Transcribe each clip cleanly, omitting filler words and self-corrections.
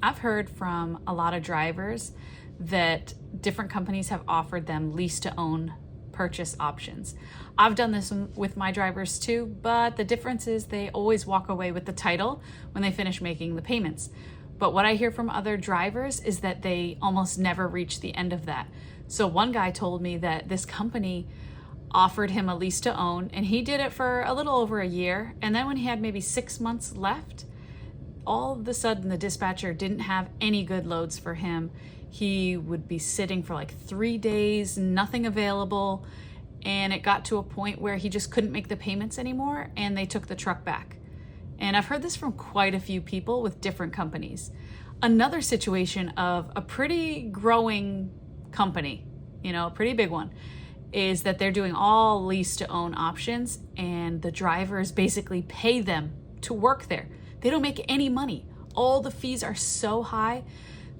I've heard from a lot of drivers that different companies have offered them lease to own purchase options. I've done this with my drivers too, but the difference is they always walk away with the title when they finish making the payments. But what I hear from other drivers is that they almost never reach the end of that. So one guy told me that this company offered him a lease to own, and he did it for a little over a year. And then when he had maybe 6 months left, all of a sudden the dispatcher didn't have any good loads for him. He would be sitting for like 3 days, nothing available. And it got to a point where he just couldn't make the payments anymore, and they took the truck back. And I've heard this from quite a few people with different companies. Another situation of a pretty growing company, a pretty big one, is that they're doing all lease to own options, and the drivers basically pay them to work there. They don't make any money. All the fees are so high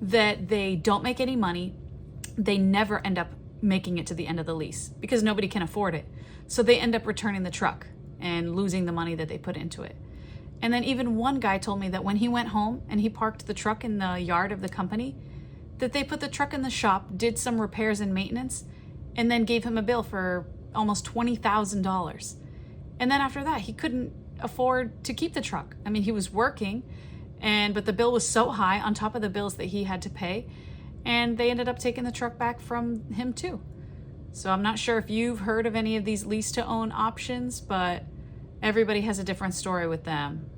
that they don't make any money. They never end up making it to the end of the lease because nobody can afford it. So they end up returning the truck and losing the money that they put into it. And then even one guy told me that when he went home and he parked the truck in the yard of the company, that they put the truck in the shop, did some repairs and maintenance, and then gave him a bill for almost $20,000. And then after that, he couldn't afford to keep the truck. I mean, he was working, but the bill was so high on top of the bills that he had to pay, and they ended up taking the truck back from him too. So I'm not sure if you've heard of any of these lease to own options, but everybody has a different story with them.